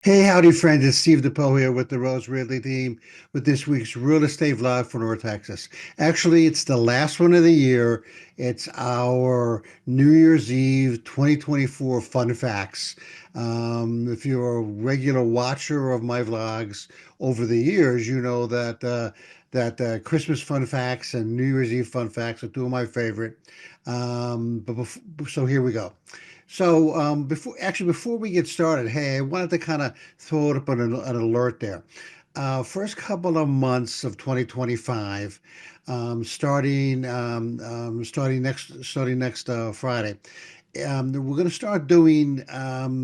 Hey, howdy, friends. It's Steve DePoe here with the Rose Realty team with this week's real estate vlog for North Texas. Actually, it's the last one of the year. It's our New Year's Eve 2024 fun facts. If you're a regular watcher of my vlogs over the years, you know that Christmas fun facts and New Year's Eve fun facts are two of my favorite. So here we go. So before we get started, hey, I wanted to kind of throw it up an alert there. First couple of months of 2025, starting next Friday, we're going to start doing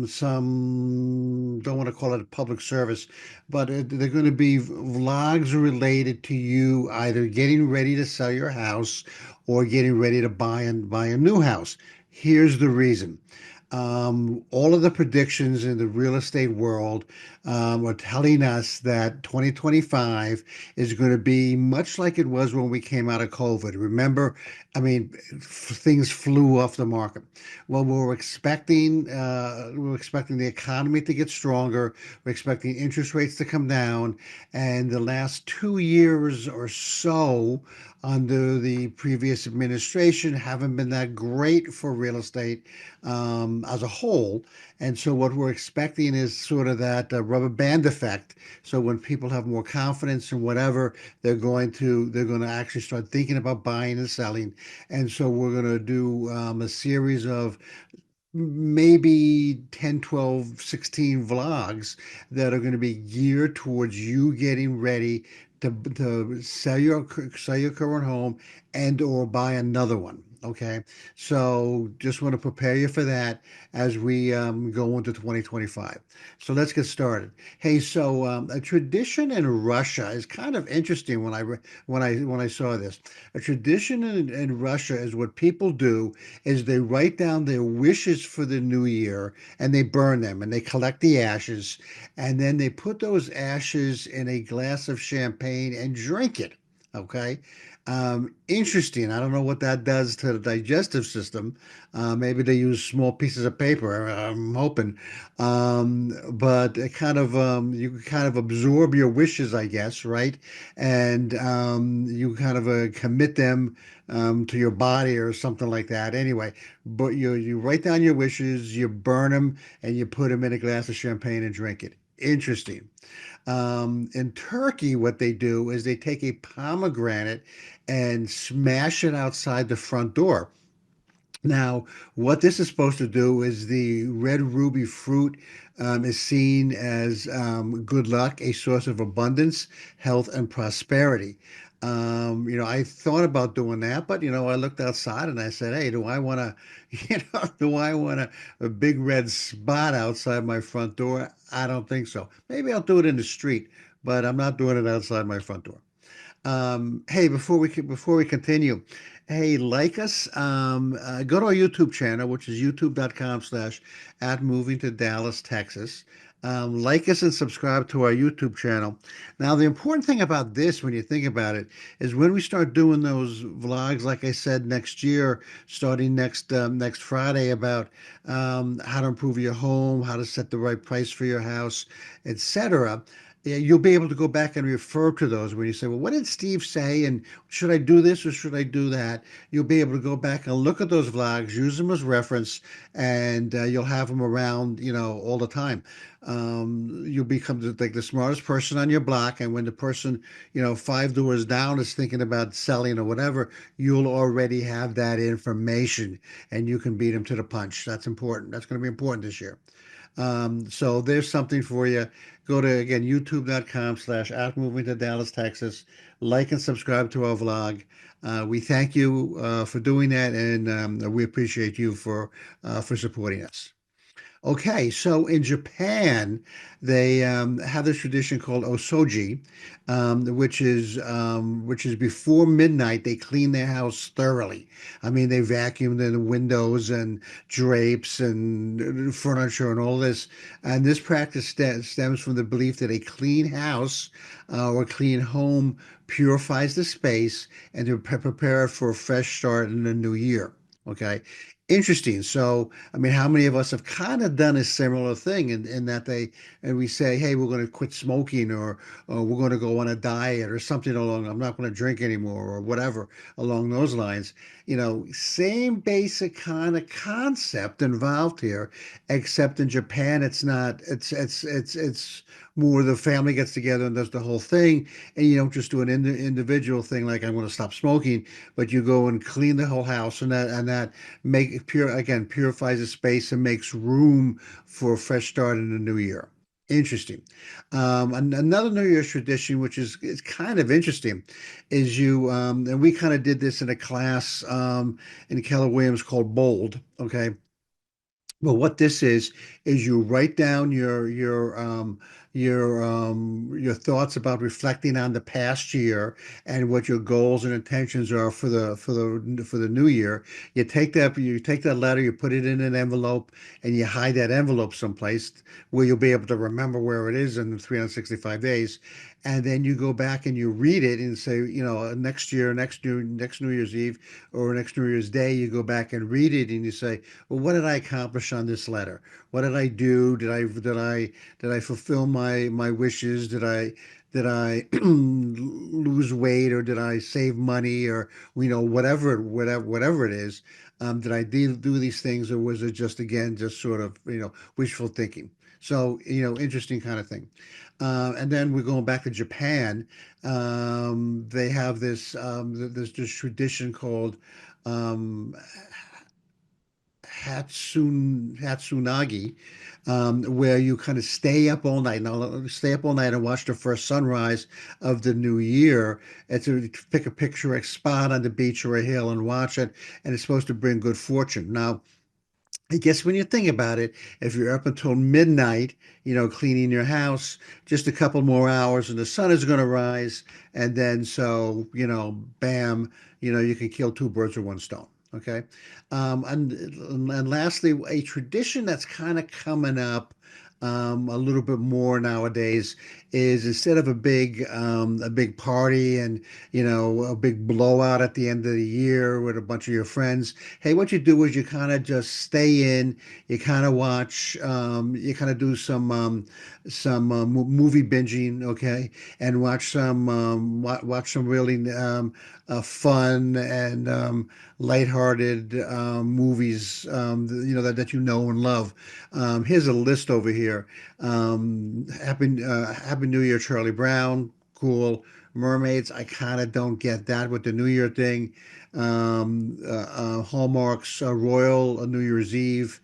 some, don't want to call it a public service, but they're going to be vlogs related to you either getting ready to sell your house or getting ready to buy a new house. Here's the reason. All of the predictions in the real estate world are telling us that 2025 is going to be much like it was when we came out of COVID. Remember, I mean, things flew off the market. Well, we're expecting the economy to get stronger. We're expecting interest rates to come down, and the last 2 years or so under the previous administration haven't been that great for real estate as a whole. And so what we're expecting is sort of that rubber band effect. So when people have more confidence in whatever, they're going to actually start thinking about buying and selling. And so we're going to do a series of maybe 10, 12, 16 vlogs that are going to be geared towards you getting ready to sell your current home and or buy another one. Okay, so just want to prepare you for that as we go into 2025. So let's get started. Hey, so a tradition in Russia is kind of interesting when I saw this. A tradition in Russia is what people do is they write down their wishes for the new year and they burn them and they collect the ashes and then they put those ashes in a glass of champagne and drink it. Okay. Interesting. I don't know what that does to the digestive system. Maybe they use small pieces of paper. I'm hoping, but you kind of absorb your wishes, I guess, right? And you kind of commit them to your body or something like that. Anyway, but you write down your wishes, you burn them, and you put them in a glass of champagne and drink it. Interesting. In Turkey, what they do is they take a pomegranate and smash it outside the front door. Now, what this is supposed to do is the red ruby fruit is seen as good luck, a source of abundance, health, and prosperity. I thought about doing that, but I looked outside and I said, "Hey, do I want to, do I want a big red spot outside my front door? I don't think so. Maybe I'll do it in the street, but I'm not doing it outside my front door." Hey, before we continue, hey, like us. Go to our YouTube channel, which is youtube.com/ at moving to Dallas, Texas. Like us and subscribe to our YouTube channel. Now, the important thing about this, when you think about it, is when we start doing those vlogs, like I said, next year, starting next Friday, about how to improve your home, how to set the right price for your house, etc. Yeah, you'll be able to go back and refer to those when you say, well, what did Steve say? And should I do this or should I do that? You'll be able to go back and look at those vlogs, use them as reference, and you'll have them around, all the time. You'll become like the smartest person on your block. And when the person, five doors down is thinking about selling or whatever, you'll already have that information and you can beat them to the punch. That's important. That's going to be important this year. So there's something for you. Go to, again, youtube.com/ at moving to Dallas, Texas. Like and subscribe to our vlog. We thank you for doing that, and we appreciate you for supporting us. Okay, so in Japan, they have this tradition called osoji, which is before midnight. They clean their house thoroughly. I mean, they vacuum the windows and drapes and furniture and all this. And this practice stems from the belief that a clean house or clean home purifies the space and to prepare it for a fresh start in the new year. Okay. Interesting. So, I mean, how many of us have kind of done a similar thing in that and we say, hey, we're going to quit smoking or we're going to go on a diet or something along, I'm not going to drink anymore or whatever along those lines. Same basic kind of concept involved here, except in Japan, it's not, it's more the family gets together and does the whole thing. And you don't just do an individual thing like I'm going to stop smoking, but you go and clean the whole house and that purifies the space and makes room for a fresh start in the new year. Interesting. Another New Year's tradition, which is kind of interesting, is and we kind of did this in a class in Keller Williams called Bold. Okay, well, what this is you write down your thoughts about reflecting on the past year and what your goals and intentions are for the new year. You take that letter, you put it in an envelope, and you hide that envelope someplace where you'll be able to remember where it is in 365 days. And then you go back and you read it and say, next year, next New Year's Eve or next New Year's Day, you go back and read it and you say, well, what did I accomplish on this letter? What did I do? Did I fulfill my wishes? Did I lose weight or did I save money or whatever it is? Did I do these things or was it just again just sort of wishful thinking? So interesting kind of thing. And then we're going back to Japan. They have this tradition called um, Hatsunagi, where you kind of stay up all night. Now, stay up all night and watch the first sunrise of the new year. It's to pick a picturesque spot on the beach or a hill and watch it, and it's supposed to bring good fortune. Now, I guess when you think about it, if you're up until midnight, cleaning your house, just a couple more hours and the sun is going to rise. And then bam, you can kill two birds with one stone. Okay. And lastly, a tradition that's kind of coming up a little bit more nowadays is instead of a big party and a big blowout at the end of the year with a bunch of your friends. Hey, what you do is you kind of just stay in, you kind of watch, you kind of do some movie binging, okay, and watch some really fun and lighthearted movies, that you know and love. Here's a list over here. Happy New Year, Charlie Brown. Cool. Mermaids. I kind of don't get that with the New Year thing. Hallmark's Royal New Year's Eve.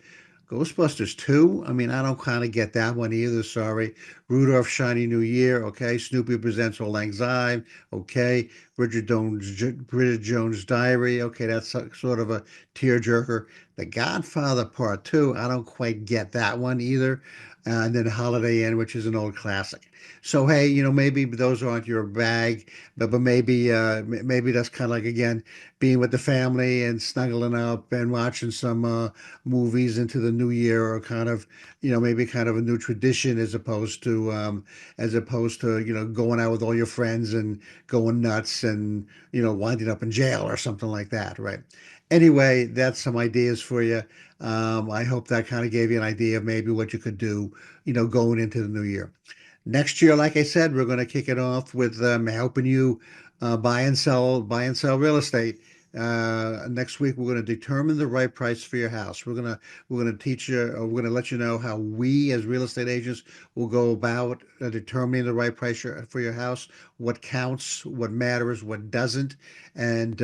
Ghostbusters 2. I mean, I don't kind of get that one either. Sorry. Rudolph Shiny New Year. Okay. Snoopy Presents Old Lang Syne. Okay. Bridget Jones' Diary. Okay. That's sort of a tearjerker. The Godfather Part 2. I don't quite get that one either. And then Holiday Inn, which is an old classic. So hey, maybe those aren't your bag, but maybe that's kind of like again being with the family and snuggling up and watching some movies into the new year, or kind of maybe kind of a new tradition as opposed to going out with all your friends and going nuts and winding up in jail or something like that, right? Anyway, that's some ideas for you. I hope that kind of gave you an idea of maybe what you could do, going into the new year. Next year, like I said, we're going to kick it off with helping you buy and sell real estate. Next week, we're going to determine the right price for your house. We're going to teach you. We're going to let you know how we, as real estate agents, will go about determining the right price for your house. What counts, what matters, what doesn't, and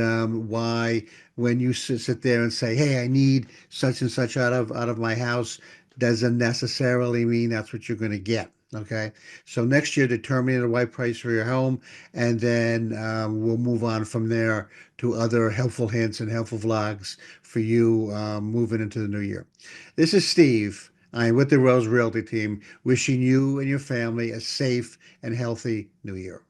why when you sit there and say, "Hey, I need such and such out of my house," doesn't necessarily mean that's what you're going to get. Okay, so next year, determining the right price for your home, and then we'll move on from there to other helpful hints and helpful vlogs for you moving into the new year. This is Steve. I'm with the Rose Realty team, wishing you and your family a safe and healthy new year.